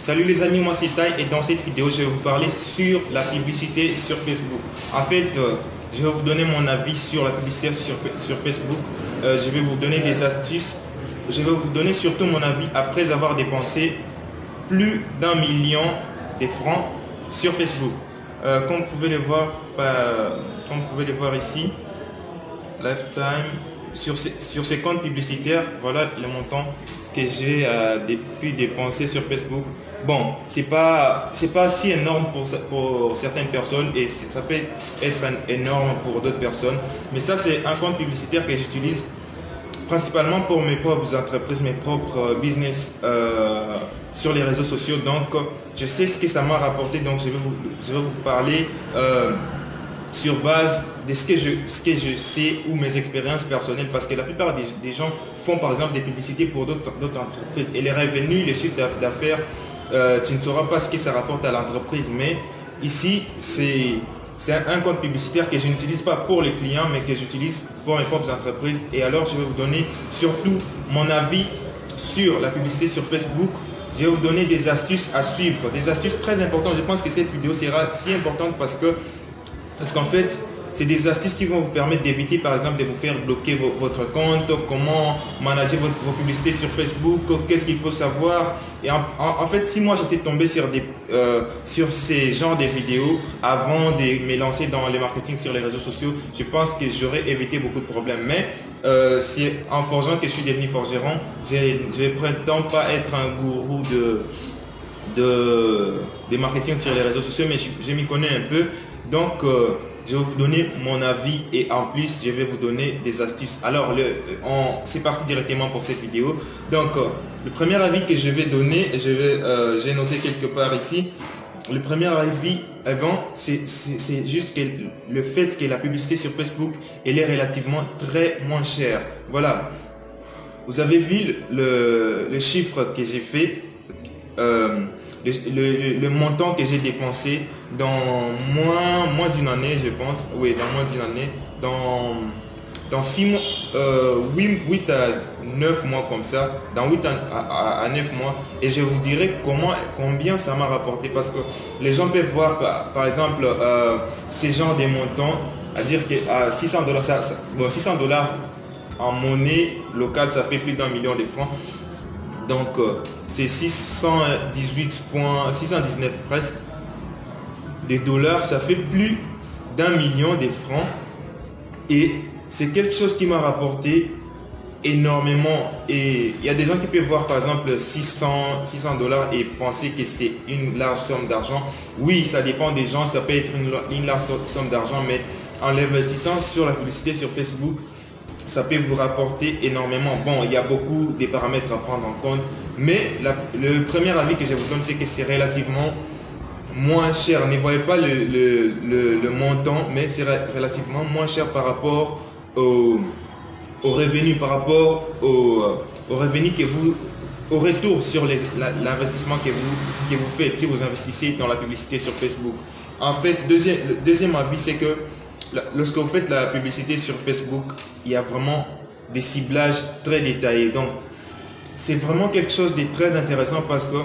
Salut les amis, moi c'est Tai et dans cette vidéo je vais vous parler sur la publicité sur Facebook. En fait, je vais vous donner mon avis sur la publicité sur Facebook. Je vais vous donner des astuces. Je vais vous donner surtout mon avis après avoir dépensé plus d'1 million de francs sur Facebook. Comme vous pouvez le voir, ici, Lifetime, sur ces comptes publicitaires, voilà le montant que j'ai pu dépenser sur Facebook. Bon, c'est pas si énorme pour certaines personnes et ça peut être énorme pour d'autres personnes. Mais ça, c'est un compte publicitaire que j'utilise principalement pour mes propres entreprises, mes propres business sur les réseaux sociaux. Donc, je sais ce que ça m'a rapporté. Donc, je vais vous parler sur base de ce que je sais ou mes expériences personnelles, parce que la plupart des gens font par exemple des publicités pour d'autres entreprises et les revenus, les chiffres d'affaires, tu ne sauras pas ce que ça rapporte à l'entreprise. Mais ici, c'est un compte publicitaire que je n'utilise pas pour les clients, mais que j'utilise pour mes propres entreprises. Et alors, je vais vous donner surtout mon avis sur la publicité sur Facebook. Je vais vous donner des astuces à suivre, des astuces très importantes. Je pense que cette vidéo sera si importante parce qu'en fait, c'est des astuces qui vont vous permettre d'éviter, par exemple, de vous faire bloquer votre compte, comment manager vos publicités sur Facebook, qu'est-ce qu'il faut savoir. Et en fait, si moi j'étais tombé sur ces genres de vidéos avant de me lancer dans le marketing sur les réseaux sociaux, je pense que j'aurais évité beaucoup de problèmes. Mais c'est en forgeant que je suis devenu forgeron. Je ne prétends pas être un gourou de marketing sur les réseaux sociaux, mais je m'y connais un peu. Donc, je vais vous donner mon avis et en plus, je vais vous donner des astuces. Alors, c'est parti directement pour cette vidéo. Donc, le premier avis que je vais donner, j'ai noté quelque part ici. Le premier avis, c'est juste que le fait que la publicité sur Facebook, elle est relativement très moins chère. Voilà. Vous avez vu le chiffre que j'ai fait. Le montant que j'ai dépensé dans moins d'une année, je pense. Oui, dans moins d'une année. Dans 6 mois, 8 à 9 mois comme ça. Dans 8 à 9 mois. Et je vous dirai combien ça m'a rapporté. Parce que les gens peuvent voir, par exemple, ces genres de montants. À dire que à 600 $, 600 $ en monnaie locale, ça fait plus d'1 million de francs. Donc, c'est 619 presque de dollars, ça fait plus d'1 million de francs. Et c'est quelque chose qui m'a rapporté énormément. Et il y a des gens qui peuvent voir par exemple 600 $ et penser que c'est une large somme d'argent. Oui, ça dépend des gens, ça peut être une large somme d'argent, mais en l'investissant sur la publicité sur Facebook, ça peut vous rapporter énormément. Bon, il y a beaucoup de paramètres à prendre en compte, mais le premier avis que je vous donne, c'est que c'est relativement moins cher. Ne voyez pas le montant, mais c'est relativement moins cher par rapport au revenu, par rapport au revenu que vous, au retour sur l'investissement que vous faites si vous investissez dans la publicité sur Facebook. En fait, le deuxième avis, c'est que lorsque vous faites la publicité sur Facebook, il y a vraiment des ciblages très détaillés. Donc, c'est vraiment quelque chose de très intéressant parce que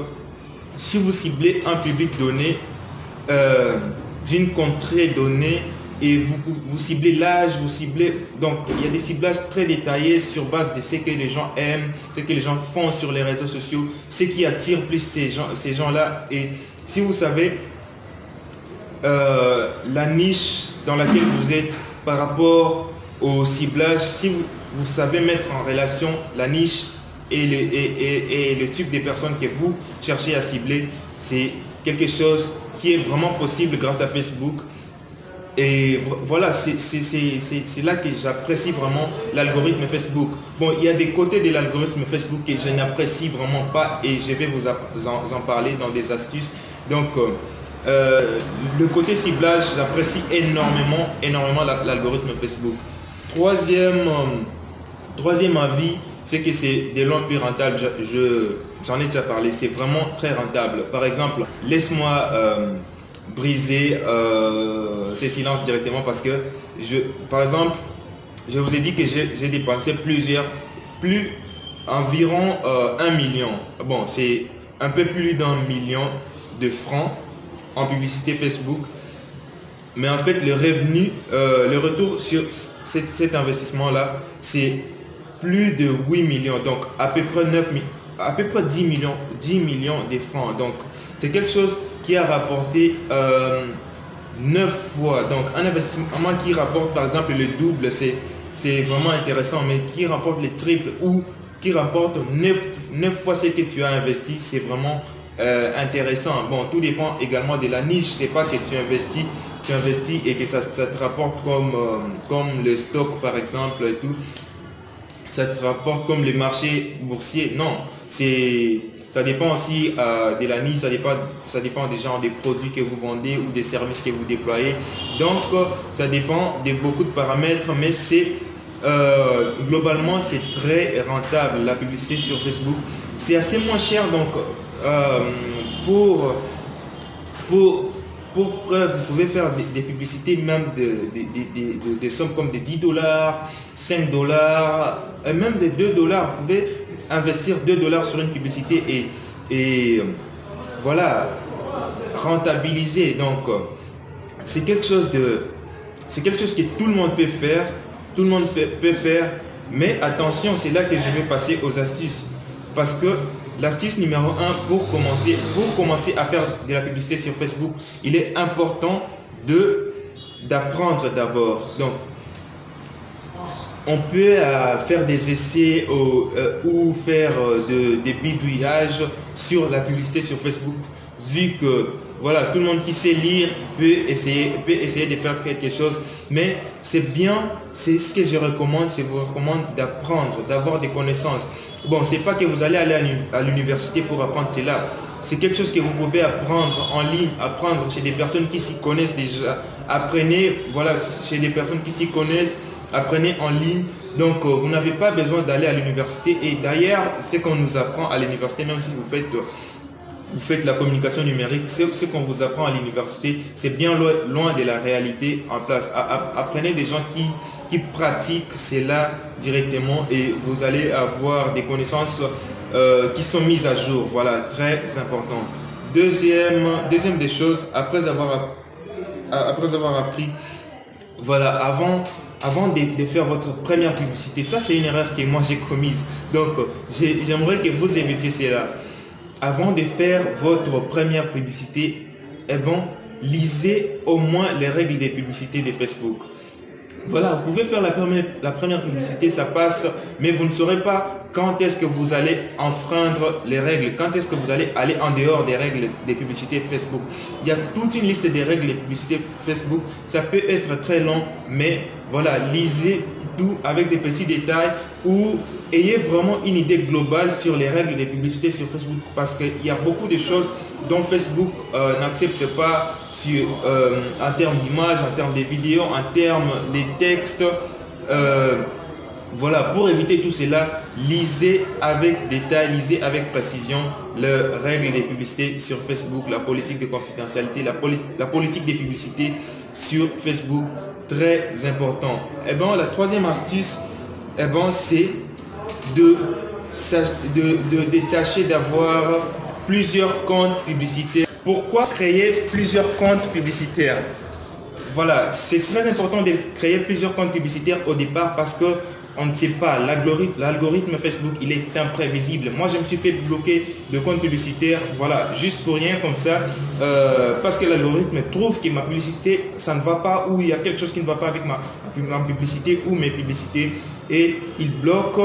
si vous ciblez un public donné d'une contrée donnée et vous ciblez l'âge, vous ciblez... Donc, il y a des ciblages très détaillés sur base de ce que les gens aiment, ce que les gens font sur les réseaux sociaux, ce qui attire plus ces gens-là. Et si vous savez la niche dans laquelle vous êtes par rapport au ciblage, si vous savez mettre en relation la niche et le type de personnes que vous cherchez à cibler, c'est quelque chose qui est vraiment possible grâce à Facebook. Et voilà, c'est là que j'apprécie vraiment l'algorithme Facebook. Bon, il y a des côtés de l'algorithme Facebook que je n'apprécie vraiment pas et je vais vous en parler dans des astuces. Donc, le côté ciblage, j'apprécie énormément l'algorithme Facebook. Troisième avis, c'est que c'est de loin plus rentable. J'en ai déjà parlé, c'est vraiment très rentable. Par exemple, laisse-moi briser ces silences directement parce que, par exemple, je vous ai dit que j'ai dépensé environ 1 million. Bon, c'est un peu plus d'1 million de francs en publicité Facebook. Mais en fait, le revenu, le retour sur cet investissement-là, c'est plus de 8 millions, donc à peu près 10 millions de francs. Donc, c'est quelque chose qui a rapporté 9 fois. Donc, un investissement qui rapporte par exemple le double, c'est vraiment intéressant, mais qui rapporte le triple ou qui rapporte 9 fois ce que tu as investi, c'est vraiment intéressant. Bon, tout dépend également de la niche. C'est pas que tu investis et que ça te rapporte comme le stock par exemple et tout. Ça te rapporte comme les marchés boursiers. Non, ça dépend aussi de la niche, ça dépend des genres des produits que vous vendez ou des services que vous déployez. Donc, ça dépend de beaucoup de paramètres, mais globalement, c'est très rentable la publicité sur Facebook. C'est assez moins cher, donc pour preuve, vous pouvez faire des publicités même des sommes comme de 10 dollars, 5 dollars, et même de 2 dollars. Vous pouvez investir 2 dollars sur une publicité et voilà, rentabiliser. Donc, c'est quelque chose que tout le monde peut faire. Tout le monde peut faire. Mais attention, c'est là que je vais passer aux astuces. Parce que l'astuce numéro 1 pour commencer à faire de la publicité sur Facebook, il est important d'apprendre d'abord. Donc, on peut faire des essais ou faire des bidouillages sur la publicité sur Facebook, vu que voilà, tout le monde qui sait lire peut essayer de faire quelque chose, mais c'est bien, c'est ce que je vous recommande d'apprendre, d'avoir des connaissances. Bon, c'est pas que vous allez aller à l'université pour apprendre cela, c'est quelque chose que vous pouvez apprendre en ligne, apprendre chez des personnes qui s'y connaissent déjà. Apprenez, voilà, chez des personnes qui s'y connaissent, apprenez en ligne. Donc, vous n'avez pas besoin d'aller à l'université. Et d'ailleurs, ce qu'on nous apprend à l'université, même si vous faites la communication numérique, ce qu'on vous apprend à l'université, c'est bien loin de la réalité en place. Apprenez des gens qui pratiquent cela directement et vous allez avoir des connaissances qui sont mises à jour. Voilà, très important. Deuxième des choses, après avoir appris, voilà, avant de faire votre première publicité, ça c'est une erreur que moi j'ai commise. Donc, j'aimerais que vous évitiez cela. Avant de faire votre première publicité, lisez au moins les règles des publicités de Facebook. Voilà, vous pouvez faire la première publicité, ça passe, mais vous ne saurez pas quand est-ce que vous allez enfreindre les règles, quand est-ce que vous allez aller en dehors des règles des publicités Facebook. Il y a toute une liste des règles des publicités Facebook, ça peut être très long, mais voilà, lisez tout avec des petits détails ou ayez vraiment une idée globale sur les règles des publicités sur Facebook, parce qu'il y a beaucoup de choses dont Facebook n'accepte pas en termes d'images, en termes de vidéos, en termes de textes. Voilà, pour éviter tout cela, lisez avec détail, lisez avec précision les règles des publicités sur Facebook, la politique de confidentialité, la politique des publicités sur Facebook, très important. La troisième astuce, c'est de tâcher d'avoir plusieurs comptes publicitaires. Pourquoi créer plusieurs comptes publicitaires? Voilà, c'est très important de créer plusieurs comptes publicitaires au départ parce que on ne sait pas, l'algorithme Facebook, il est imprévisible. Moi, je me suis fait bloquer de comptes publicitaires, voilà, juste pour rien comme ça, parce que l'algorithme trouve que ma publicité, ça ne va pas, ou il y a quelque chose qui ne va pas avec ma publicité ou mes publicités, et il bloque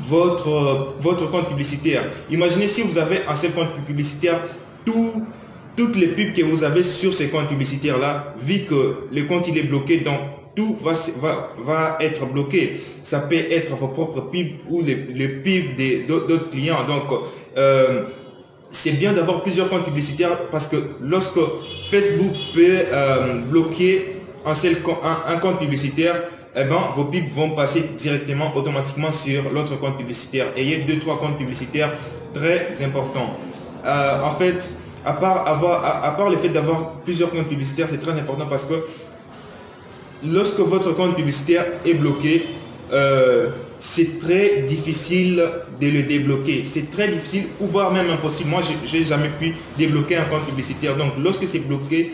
votre compte publicitaire. Imaginez si vous avez un seul compte publicitaire, toutes les pubs que vous avez sur ces comptes publicitaires là, vu que le compte il est bloqué, donc tout va être bloqué. Ça peut être vos propres pubs ou les pubs d'autres clients. Donc c'est bien d'avoir plusieurs comptes publicitaires parce que lorsque Facebook peut bloquer un compte publicitaire, vos pubs vont passer directement, automatiquement sur l'autre compte publicitaire. Ayez 2-3 comptes publicitaires très importants. En fait, à part le fait d'avoir plusieurs comptes publicitaires, c'est très important parce que lorsque votre compte publicitaire est bloqué, c'est très difficile de le débloquer. C'est très difficile, ou voire même impossible. Moi, je n'ai jamais pu débloquer un compte publicitaire. Donc, lorsque c'est bloqué,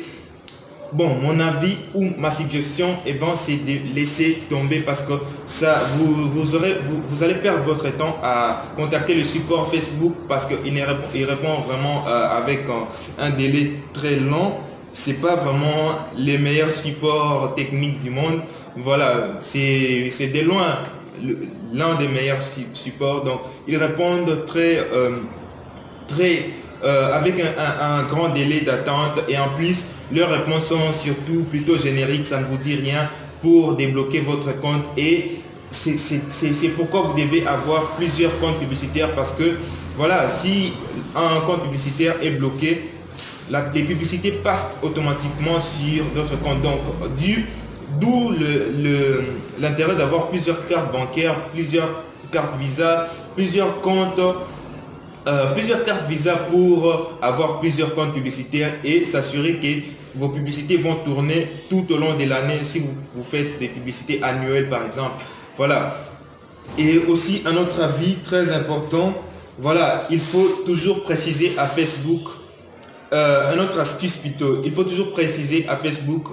bon, mon avis ou ma suggestion, c'est de laisser tomber parce que ça, vous allez perdre votre temps à contacter le support Facebook parce qu'il répond vraiment avec un délai très long. C'est pas vraiment les meilleurs supports techniques du monde. Voilà, c'est de loin l'un des meilleurs supports. Donc, ils répondent avec un grand délai d'attente, et en plus leurs réponses sont surtout plutôt génériques, ça ne vous dit rien pour débloquer votre compte. Et c'est pourquoi vous devez avoir plusieurs comptes publicitaires, parce que voilà, si un compte publicitaire est bloqué, les publicités passent automatiquement sur d'autres comptes. Donc d'où l'intérêt d'avoir plusieurs cartes bancaires, plusieurs cartes Visa, plusieurs comptes, plusieurs cartes Visa pour avoir plusieurs comptes publicitaires et s'assurer que vos publicités vont tourner tout au long de l'année si vous faites des publicités annuelles par exemple. Voilà. Et aussi un autre avis très important, voilà, il faut toujours préciser à Facebook, un autre astuce plutôt, il faut toujours préciser à Facebook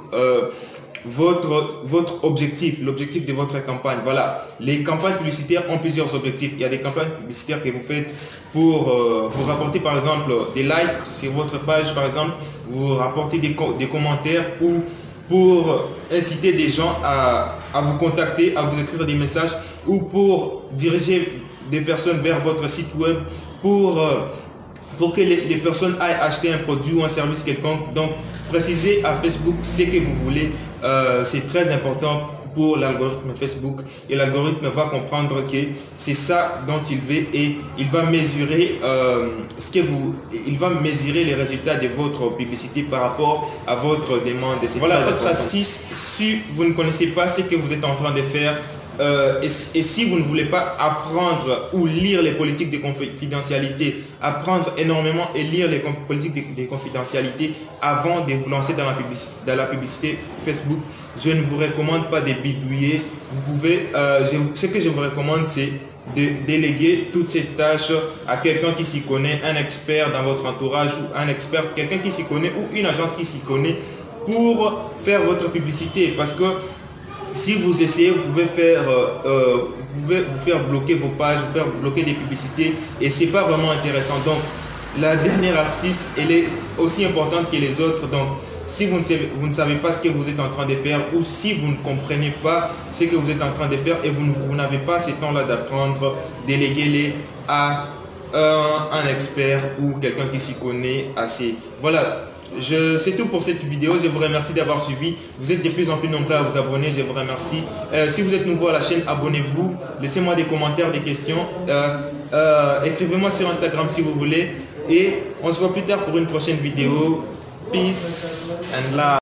votre objectif, l'objectif de votre campagne. Voilà, les campagnes publicitaires ont plusieurs objectifs. Il y a des campagnes publicitaires que vous faites pour vous rapporter par exemple des likes sur votre page, par exemple, vous rapportez des commentaires, ou pour inciter des gens à vous contacter, à vous écrire des messages, ou pour diriger des personnes vers votre site web pour que les personnes aillent acheter un produit ou un service quelconque. Donc, précisez à Facebook ce que vous voulez. C'est très important pour l'algorithme Facebook, et l'algorithme va comprendre que c'est ça dont il veut, et il va mesurer il va mesurer les résultats de votre publicité par rapport à votre demande. Voilà votre astuce. Si vous ne connaissez pas ce que vous êtes en train de faire, et si vous ne voulez pas apprendre ou lire les politiques de confidentialité, apprendre énormément et lire les politiques de confidentialité avant de vous lancer dans la publicité Facebook, je ne vous recommande pas de bidouiller. Vous pouvez, ce que je vous recommande, c'est de déléguer toutes ces tâches à quelqu'un qui s'y connaît, un expert dans votre entourage, ou un expert, quelqu'un qui s'y connaît, ou une agence qui s'y connaît, pour faire votre publicité. Parce que si vous essayez, vous pouvez vous faire bloquer vos pages, vous faire bloquer des publicités, et c'est pas vraiment intéressant. Donc la dernière astuce, elle est aussi importante que les autres. Donc si vous ne savez pas ce que vous êtes en train de faire, ou si vous ne comprenez pas ce que vous êtes en train de faire et vous n'avez pas ce temps-là d'apprendre, déléguez-les à un expert ou quelqu'un qui s'y connaît assez. Voilà. C'est tout pour cette vidéo. Je vous remercie d'avoir suivi. Vous êtes de plus en plus nombreux à vous abonner. Je vous remercie. Si vous êtes nouveau à la chaîne, abonnez-vous. Laissez-moi des commentaires, des questions. Écrivez-moi sur Instagram si vous voulez. Et on se voit plus tard pour une prochaine vidéo. Peace and love.